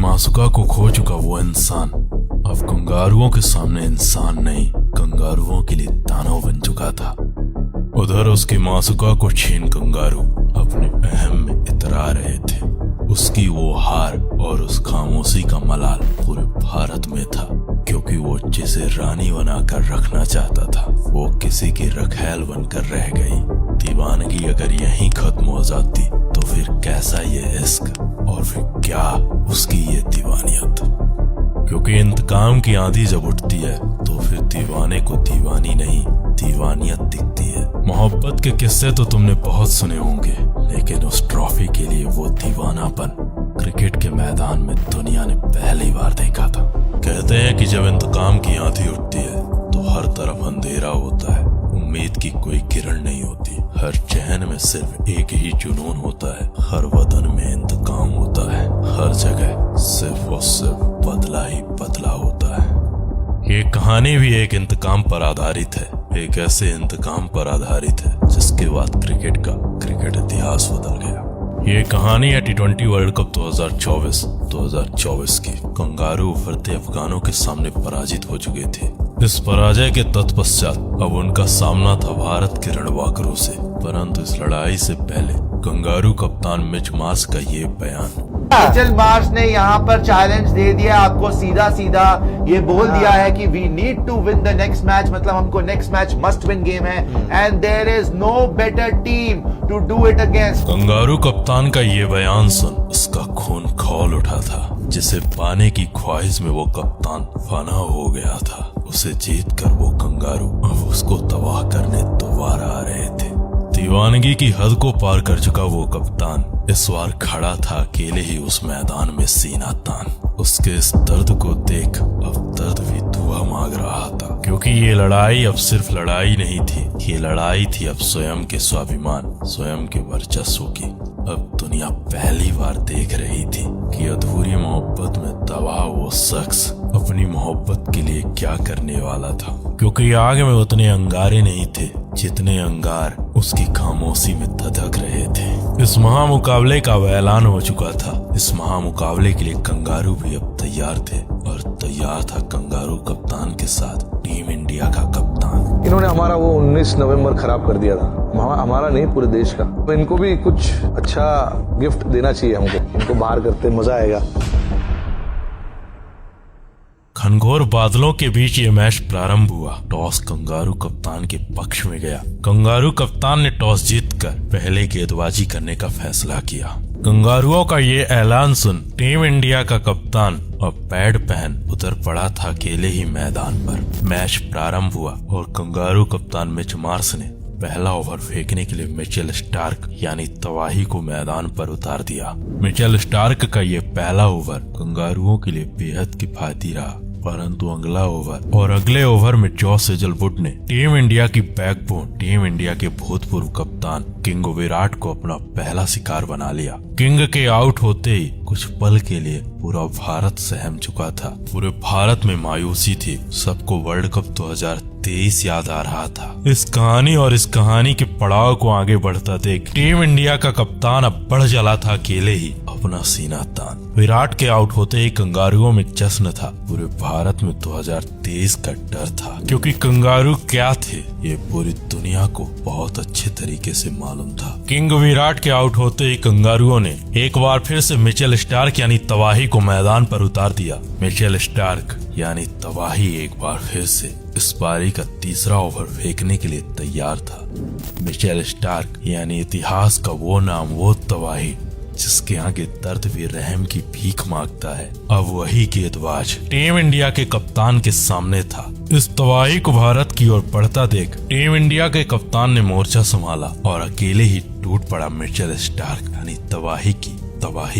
मासुका को खो चुका वो इंसान अब कंगारुओं के सामने इंसान नहीं, कंगारुओं के लिए दानव बन चुका था। उधर उसकी मासुका को छीन कंगारू अपने अहम में इतरा रहे थे। उसकी वो हार और उस खामोशी का मलाल पूरे भारत में था, क्योंकि वो जिसे रानी बनाकर रखना चाहता था वो किसी की रखैल बनकर रह गई। दीवानगी अगर यहीं खत्म हो जाती तो फिर कैसा ये इश्क और फिर क्या उसकी ये दीवानियत। क्योंकि इंतकाम की आंधी जब उठती है तो फिर दीवाने को दीवानी नहीं दीवानियत दिखती है। मोहब्बत के किस्से तो तुमने बहुत सुने होंगे, लेकिन उस ट्रॉफी के लिए वो दीवानापन क्रिकेट के मैदान में दुनिया ने पहली बार देखा था। कहते हैं कि जब इंतकाम की आंधी उठती है तो हर तरफ अंधेरा होता है, उम्मीद की कोई किरण नहीं होती, हर चहन में सिर्फ एक ही जुनून होता है, हर वतन में इंतकाम होता है, हर जगह सिर्फ और सिर्फ बदला ही बदला होता है। ये कहानी भी एक इंतकाम पर आधारित है, एक ऐसे इंतकाम पर आधारित है जिसके बाद क्रिकेट इतिहास बदल गया। ये कहानी है T20 वर्ल्ड कप 2024 की। कंगारू उभरते अफगानों के सामने पराजित हो चुके थे। इस पराजय के तत्पश्चात अब उनका सामना था भारत के रणबांकुरों से, परंतु इस लड़ाई से पहले कंगारू कप्तान मिच मार्श का ये बयान। मिचेल मार्श ने यहाँ पर चैलेंज दे दिया आपको, सीधा सीधा ये बोल दिया है कि we need to win the next match, मतलब हमको next match must win game है and there is no better team to do it against. Kangaroo कप्तान का ये बयान सुन उसका खून खौल उठा था। जिसे पाने की ख्वाहिश में वो कप्तान फना हो गया था, उसे जीत कर वो कंगारू अब उसको तबाह करने दोबारा आ रहे थे। दीवानगी की हद को पार कर चुका वो कप्तान इस बार खड़ा था अकेले ही उस मैदान में सीना तान। उसके इस दर्द को देख अब दर्द भी दुआ मांग रहा था, क्योंकि ये लड़ाई अब सिर्फ लड़ाई नहीं थी, ये लड़ाई थी अब स्वयं के स्वाभिमान, स्वयं के वर्चस्व की। अब दुनिया पहली बार देख रही थी कि अधूरी मोहब्बत में दबा वो शख्स अपनी मोहब्बत के लिए क्या करने वाला था। क्योंकि आग में उतने अंगारे नहीं थे जितने अंगार उसकी खामोशी में धधक रहे थे। इस महामुकाबले का ऐलान हो चुका था। इस महामुकाबले के लिए कंगारू भी अब तैयार थे और तैयार था कंगारू कप्तान के साथ टीम इंडिया का कप्तान। इन्होंने हमारा वो 19 नवंबर खराब कर दिया था, हमारा नहीं पूरे देश का। तो इनको भी कुछ अच्छा गिफ्ट देना चाहिए हमको, इनको बाहर करते मजा आएगा। घनघोर बादलों के बीच ये मैच प्रारंभ हुआ। टॉस कंगारू कप्तान के पक्ष में गया। कंगारू कप्तान ने टॉस जीतकर पहले गेंदबाजी करने का फैसला किया। कंगारुओं का ये ऐलान सुन टीम इंडिया का कप्तान अब पैड पहन उतर पड़ा था अकेले ही मैदान पर। मैच प्रारंभ हुआ और कंगारू कप्तान मिच मार्श ने पहला ओवर फेंकने के लिए मिचेल स्टार्क यानी तबाही को मैदान पर उतार दिया। मिचेल स्टार्क का ये पहला ओवर कंगारुओं के लिए बेहद किफायती रहा, परंतु अगले ओवर में जॉस हेजलवुड ने टीम इंडिया की बैकबोन, टीम इंडिया के भूतपूर्व कप्तान किंग विराट को अपना पहला शिकार बना लिया। किंग के आउट होते ही कुछ पल के लिए पूरा भारत सहम चुका था। पूरे भारत में मायूसी थी। सबको वर्ल्ड कप 2023 याद आ रहा था। इस कहानी के पड़ाव को आगे बढ़ता देख टीम इंडिया का कप्तान अब बढ़ चला था अकेले ही अपना सीना तान। विराट के आउट होते ही कंगारुओं में जश्न था। पूरे भारत में 2023 का डर था, क्योंकि कंगारू क्या थे ये पूरी दुनिया को बहुत अच्छे तरीके से मालूम था। किंग विराट के आउट होते ही कंगारुओं ने एक बार फिर से मिचेल स्टार्क यानी तबाही को मैदान पर उतार दिया। मिचेल स्टार्क यानी तबाही एक बार फिर से इस पारी का तीसरा ओवर फेंकने के लिए तैयार था। मिचेल स्टार्क यानी इतिहास का वो नाम, वो तबाही जिसके आगे दर्द भी रहम की भीख मांगता है, अब वही गेंदबाज टीम इंडिया के कप्तान के सामने था। इस तबाही को भारत की ओर बढ़ता देख टीम इंडिया के कप्तान ने मोर्चा संभाला और अकेले ही टूट पड़ा मिचेल स्टार्क यानी तबाही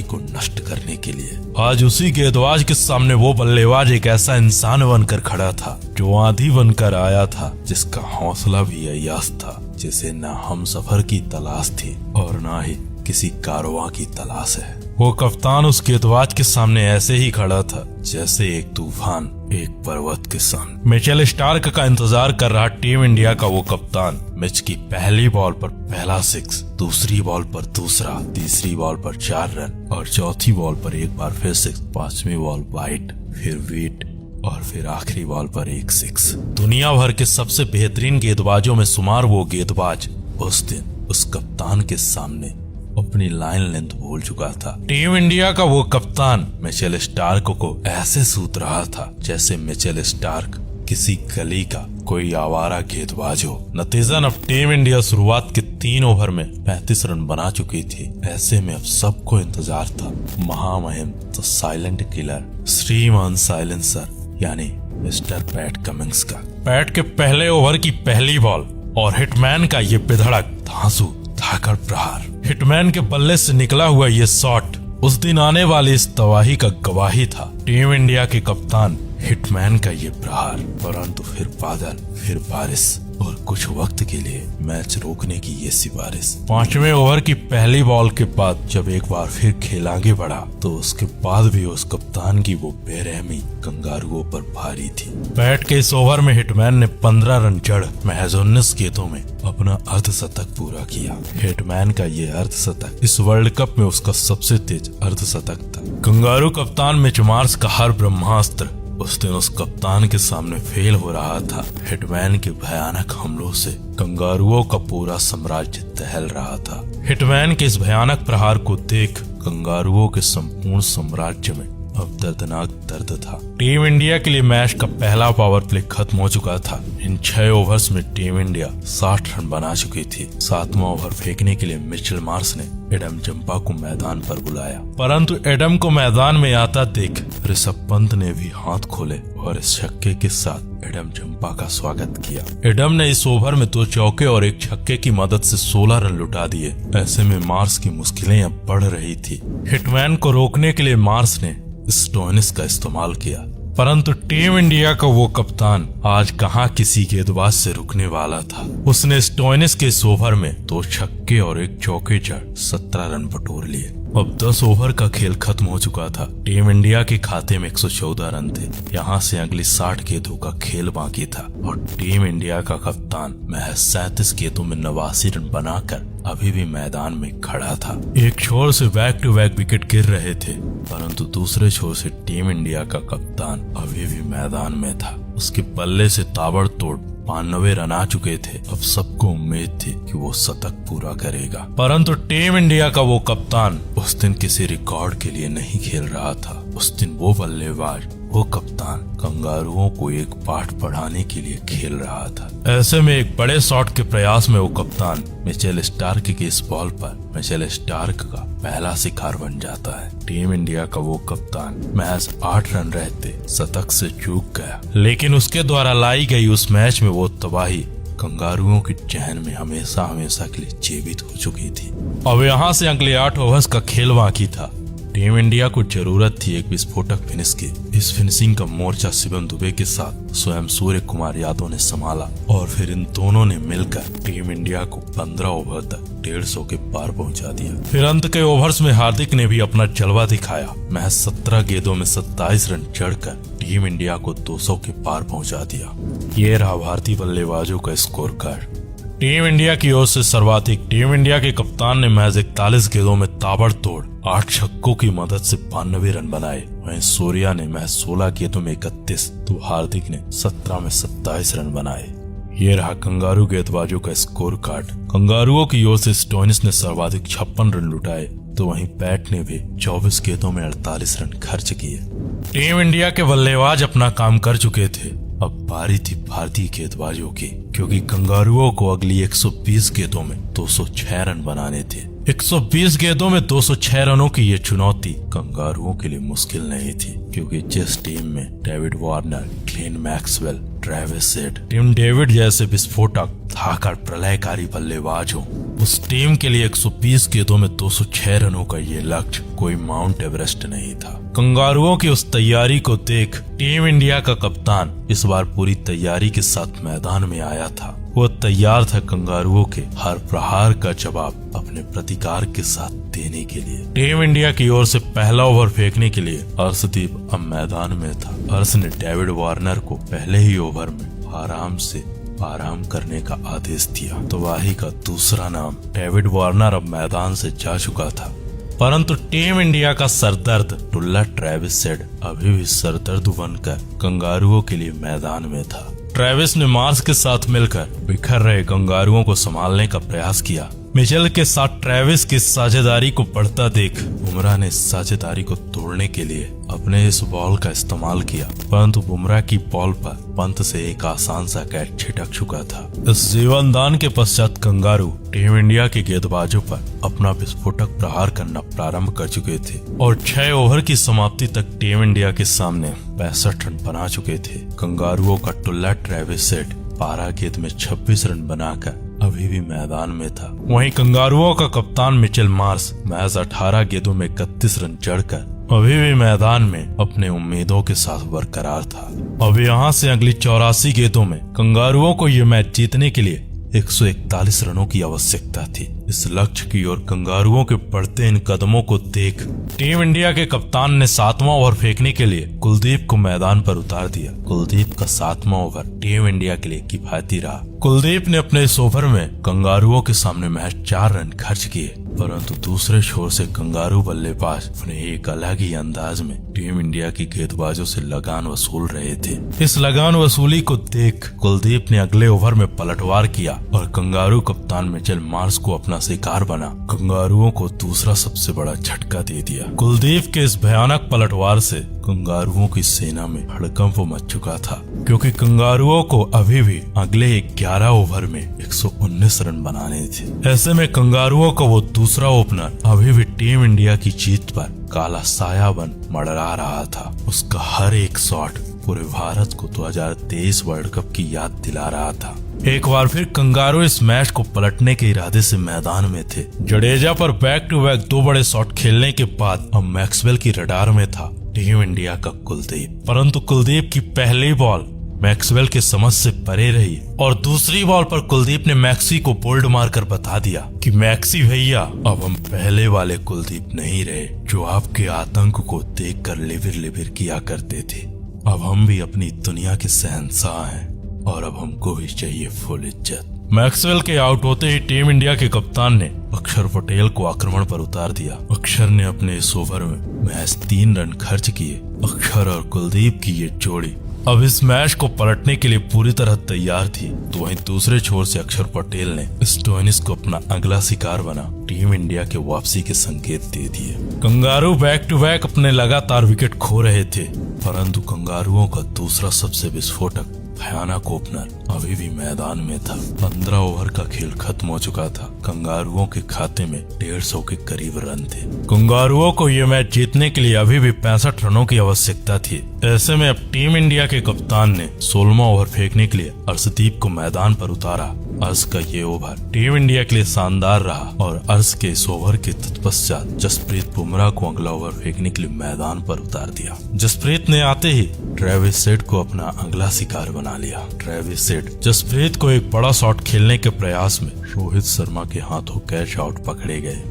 को नष्ट करने के लिए। आज उसी गेंदबाज के सामने वो बल्लेबाज एक ऐसा इंसान बनकर खड़ा था जो आंधी बनकर आया था, जिसका हौसला भी अय्यास था, जिसे न हम सफर की तलाश थी और न ही किसी कारवां की तलाश है। वो कप्तान उस गेंदबाज के सामने ऐसे ही खड़ा था जैसे एक तूफान एक पर्वत के सामने। मिचेल स्टार्क का इंतजार कर रहा टीम इंडिया का वो कप्तान मैच की पहली बॉल पर पहला 6, दूसरी बॉल पर दूसरा, तीसरी बॉल पर 4 रन और चौथी बॉल पर एक बार फिर 6, पांचवी बॉल वाइड, फिर विकेट और फिर आखिरी बॉल पर एक 6। दुनिया भर के सबसे बेहतरीन गेंदबाजों में शुमार वो गेंदबाज उस दिन उस कप्तान के सामने अपनी लाइन लेंथ भूल चुका था। टीम इंडिया का वो कप्तान मिचेल स्टार्क को ऐसे सूत रहा था जैसे मिचेल स्टार्क किसी गली का कोई आवारा गेंदबाज हो। नतीजन अब टीम इंडिया शुरुआत के 3 ओवर में 35 रन बना चुकी थी। ऐसे में अब सबको इंतजार था महामहिम द साइलेंट किलर, श्रीमान साइलेंसर यानी मिस्टर पैट कमिंग्स का। पैट के पहले ओवर की पहली बॉल और हिटमैन का ये बेधड़क धांसू धाकड़ प्रहार। हिटमैन के बल्ले से निकला हुआ ये शॉट उस दिन आने वाली इस तबाही का गवाही था। टीम इंडिया के कप्तान हिटमैन का ये प्रहार, परंतु फिर बादल, फिर बारिश और कुछ वक्त के लिए मैच रोकने की ये सिफारिश। 5वें ओवर की पहली बॉल के बाद जब एक बार फिर खेल आगे बढ़ा तो उसके बाद भी उस कप्तान की वो बेरहमी कंगारुओं पर भारी थी। पैट के इस ओवर में हिटमैन ने 15 रन जड़ महज 19 गेंदों में अपना अर्धशतक पूरा किया। हिटमैन का ये अर्धशतक इस वर्ल्ड कप में उसका सबसे तेज अर्धशतक था। कंगारू कप्तान मिच मार्श का हर ब्रह्मास्त्र उस दिन उस कप्तान के सामने फेल हो रहा था। हिटमैन के भयानक हमलों से कंगारुओं का पूरा साम्राज्य दहल रहा था। हिटमैन के इस भयानक प्रहार को देख कंगारुओं के संपूर्ण साम्राज्य में अब दर्दनाक दर्द था। टीम इंडिया के लिए मैच का पहला पावर प्ले खत्म हो चुका था। इन 6 ओवर्स में टीम इंडिया 60 रन बना चुकी थी। 7वां ओवर फेंकने के लिए मिचेल मार्श ने एडम जंपा को मैदान पर बुलाया, परंतु एडम को मैदान में आता देख ऋषभ पंत ने भी हाथ खोले और इस छक्के के साथ एडम जंपा का स्वागत किया। एडम ने इस ओवर में 2 चौके और एक छक्के की मदद से 16 रन लुटा दिए। ऐसे में मार्श की मुश्किलें अब बढ़ रही थी। हिटमैन को रोकने के लिए मार्श ने स्टोइनिस का इस्तेमाल किया, परंतु टीम इंडिया का वो कप्तान आज कहां किसी गेंदबाज से रुकने वाला था। उसने स्टोइनिस के इस ओवर में 2 छक्के और एक चौके जड़ 17 रन बटोर लिए। अब 10 ओवर का खेल खत्म हो चुका था। टीम इंडिया के खाते में 114 रन थे। यहाँ से अगली 60 गेंदों का खेल बाकी था और टीम इंडिया का कप्तान महज 37 गेंदों में 89 रन बनाकर अभी भी मैदान में खड़ा था। एक छोर से बैक टू बैक विकेट गिर रहे थे, परंतु दूसरे छोर से टीम इंडिया का कप्तान अभी भी मैदान में था। उसके बल्ले से ताबड़तोड़ 92 रन आ चुके थे। अब सबको उम्मीद थी कि वो शतक पूरा करेगा, परंतु टीम इंडिया का वो कप्तान उस दिन किसी रिकॉर्ड के लिए नहीं खेल रहा था। उस दिन वो बल्लेबाज, वो कप्तान कंगारुओं को एक पाठ पढ़ाने के लिए खेल रहा था। ऐसे में एक बड़े शॉट के प्रयास में वो कप्तान मिचेल स्टार्क की इस बॉल पर मिचेल स्टार्क का पहला शिकार बन जाता है। टीम इंडिया का वो कप्तान महज 8 रन रहते शतक से चूक गया, लेकिन उसके द्वारा लाई गई उस मैच में वो तबाही कंगारुओं की चहन में हमेशा हमेशा के लिए जीवित हो चुकी थी। अब यहाँ से अगले 8 ओवर्स का खेल बाकी था। टीम इंडिया को जरूरत थी एक विस्फोटक फिनिश की। इस फिनिशिंग का मोर्चा शिवम दुबे के साथ स्वयं सूर्य कुमार यादव ने संभाला और फिर इन दोनों ने मिलकर टीम इंडिया को 15 ओवर तक 150 के पार पहुंचा दिया। फिर अंत के ओवर्स में हार्दिक ने भी अपना जलवा दिखाया। महज 17 गेंदों में 27 रन चढ़कर टीम इंडिया को 200 के पार पहुंचा दिया। ये रहा भारतीय बल्लेबाजों का स्कोर कार्ड। टीम इंडिया की ओर से सर्वाधिक टीम इंडिया के कप्तान ने महज 41 गेंदों में ताबड़तोड़ 8 छक्कों की मदद से 92 रन बनाए। वहीं सूर्या ने महज 16 गेंदों में 31 तो हार्दिक ने 17 में 27 रन बनाए। ये रहा कंगारू गेंदबाजों का स्कोर कार्ड। कंगारुओं की ओर से स्टोइनिस ने सर्वाधिक 56 रन लुटाए तो वहीं पैट ने भी 24 गेंदों में 48 रन खर्च किए। टीम इंडिया के बल्लेबाज अपना काम कर चुके थे। अब बारी थी भारतीय गेंदबाजों की, क्योंकि कंगारुओं को अगली 120 गेंदों में 206 रन बनाने थे। 120 गेंदों में 206 रनों की ये चुनौती कंगारुओं के लिए मुश्किल नहीं थी, क्योंकि जिस टीम में David Warner, Glenn Maxwell, Travis Head, Tim David जैसे विस्फोटक धाकड़ प्रलयकारी बल्लेबाज हो, उस टीम के लिए 120 गेंदों में 206 रनों का ये लक्ष्य कोई माउंट एवरेस्ट नहीं था। कंगारुओं की उस तैयारी को देख टीम इंडिया का कप्तान इस बार पूरी तैयारी के साथ मैदान में आया था। वो तैयार था कंगारुओं के हर प्रहार का जवाब अपने प्रतिकार के साथ देने के लिए। टीम इंडिया की ओर से पहला ओवर फेंकने के लिए अर्शदीप अब मैदान में था। अर्श ने डेविड वार्नर को पहले ही ओवर में आराम करने का आदेश दिया। तबाही का दूसरा नाम डेविड वार्नर अब मैदान से जा चुका था, परंतु टीम इंडिया का सरदर्द टुल्ला ट्रेविस हेड अभी भी सरदर्द बनकर कंगारुओं के लिए मैदान में था। ट्रेविस ने मार्स के साथ मिलकर बिखर रहे कंगारुओं को संभालने का प्रयास किया। मिचेल के साथ ट्रेविस की साझेदारी को बढ़ता देख बुमराह ने साझेदारी को तोड़ने के लिए अपने इस बॉल का इस्तेमाल किया, परंतु बुमराह की बॉल पर पंत से एक आसान सा कैच छिटक चुका था। इस जीवन दान के पश्चात कंगारू टीम इंडिया के गेंदबाजों पर अपना विस्फोटक प्रहार करना प्रारंभ कर चुके थे और 6 ओवर की समाप्ति तक टीम इंडिया के सामने 65 रन बना चुके थे। कंगारुओं का टुल्ला ट्रेविस हेड 12 गेंद में 26 रन बनाकर अभी भी मैदान में था। वहीं कंगारुओं का कप्तान मिचेल मार्श महज 18 गेंदों में 31 रन जड़कर अभी भी मैदान में अपने उम्मीदों के साथ बरकरार था। अब यहाँ से अगली 84 गेंदों में कंगारुओं को ये मैच जीतने के लिए 141 रनों की आवश्यकता थी। इस लक्ष्य की ओर कंगारुओं के बढ़ते इन कदमों को देख टीम इंडिया के कप्तान ने 7वां ओवर फेंकने के लिए कुलदीप को मैदान पर उतार दिया। कुलदीप का 7वां ओवर टीम इंडिया के लिए किफायती रहा। कुलदीप ने अपने इस ओवर में कंगारुओं के सामने महज 4 रन खर्च किए, परंतु दूसरे छोर से कंगारू बल्लेबाज अपने एक अलग ही अंदाज में टीम इंडिया की गेंदबाजों से लगान वसूल रहे थे। इस लगान वसूली को देख कुलदीप ने अगले ओवर में पलटवार किया और कंगारू कप्तान मिचेल मार्श को अपना शिकार बना कंगारुओं को दूसरा सबसे बड़ा झटका दे दिया। कुलदीप के इस भयानक पलटवार से कंगारुओं की सेना में हड़कंप मच चुका था, क्योंकि कंगारुओं को अभी भी अगले 11 ओवर में 119 रन बनाने थे। ऐसे में कंगारुओं का वो दूसरा ओपनर अभी भी टीम इंडिया की जीत पर काला साया बन मंडरा रहा था। उसका हर एक शॉट पूरे भारत को 2023 वर्ल्ड कप की याद दिला रहा था। एक बार फिर कंगारू इस मैच को पलटने के इरादे से मैदान में थे। जडेजा पर बैक टू बैक 2 बड़े शॉट खेलने के बाद अब मैक्सवेल की रडार में था टीम इंडिया का कुलदीप, परंतु कुलदीप की पहली बॉल मैक्सवेल के समझ से परे रही और दूसरी बॉल पर कुलदीप ने मैक्सी को बोल्ड मारकर बता दिया कि मैक्सी भैया, अब हम पहले वाले कुलदीप नहीं रहे जो आपके आतंक को देखकर लिविर लिविर किया करते थे। अब हम भी अपनी दुनिया के शहंशाह हैं और अब हमको भी चाहिए फुल इज्जत। मैक्सवेल के आउट होते ही टीम इंडिया के कप्तान ने अक्षर पटेल को आक्रमण पर उतार दिया। अक्षर ने अपने इस ओवर में महज 3 रन खर्च किए। अक्षर और कुलदीप की ये जोड़ी अब इस मैच को पलटने के लिए पूरी तरह तैयार थी। तो वहीं दूसरे छोर से अक्षर पटेल ने स्टोइनिस को अपना अगला शिकार बना टीम इंडिया के वापसी के संकेत दे दिए। कंगारू बैक टू बैक अपने लगातार विकेट खो रहे थे, परंतु कंगारुओं का दूसरा सबसे विस्फोटक भयानक ओपनर अभी भी मैदान में था। 15 ओवर का खेल खत्म हो चुका था। कंगारुओं के खाते में 150 के करीब रन थे। कंगारुओं को ये मैच जीतने के लिए अभी भी 65 रनों की आवश्यकता थी। ऐसे में अब टीम इंडिया के कप्तान ने 16वां ओवर फेंकने के लिए अर्शदीप को मैदान पर उतारा। अर्श का ये ओवर टीम इंडिया के लिए शानदार रहा और अर्श के इस ओवर के तत्पश्चात जसप्रीत बुमराह को अगला ओवर फेंकने के लिए मैदान पर उतार दिया। जसप्रीत ने आते ही ट्रेविस हेड को अपना अगला शिकार बना लिया। ट्रेविस हेड जसप्रीत को एक बड़ा शॉट खेलने के प्रयास में रोहित शर्मा के हाथों कैच आउट पकड़े गए।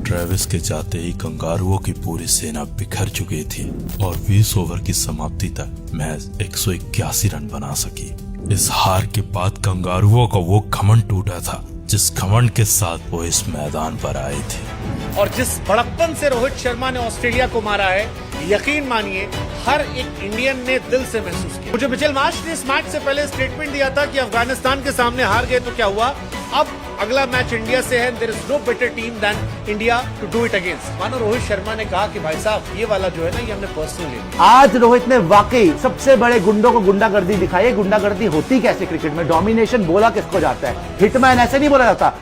ट्रेविस के जाते ही कंगारुओं की पूरी सेना बिखर चुकी थी और 20 ओवर की समाप्ति तक महज 181 रन बना सकी। इस हार के बाद कंगारुओं का वो घमंड टूटा था जिस घमंड के साथ वो इस मैदान पर आए थे। और जिस बड़प्पन से रोहित शर्मा ने ऑस्ट्रेलिया को मारा है, यकीन मानिए हर एक इंडियन ने दिल से महसूस किया। मुझे मिचेल मार्श ने इस मैच से पहले स्टेटमेंट दिया था कि अफगानिस्तान के सामने हार गए तो क्या हुआ, अब अगला मैच इंडिया से है, there is no better team than India to do it against. मानो रोहित शर्मा ने कहा कि भाई साहब ये वाला जो है ना, ये हमने पर्सनली आज रोहित ने वाकई सबसे बड़े गुंडों को गुंडागर्दी दिखाई। गुंडागर्दी होती कैसे क्रिकेट में, डोमिनेशन बोला किसको जाता है, हिटमैन ऐसे नहीं बोला जाता।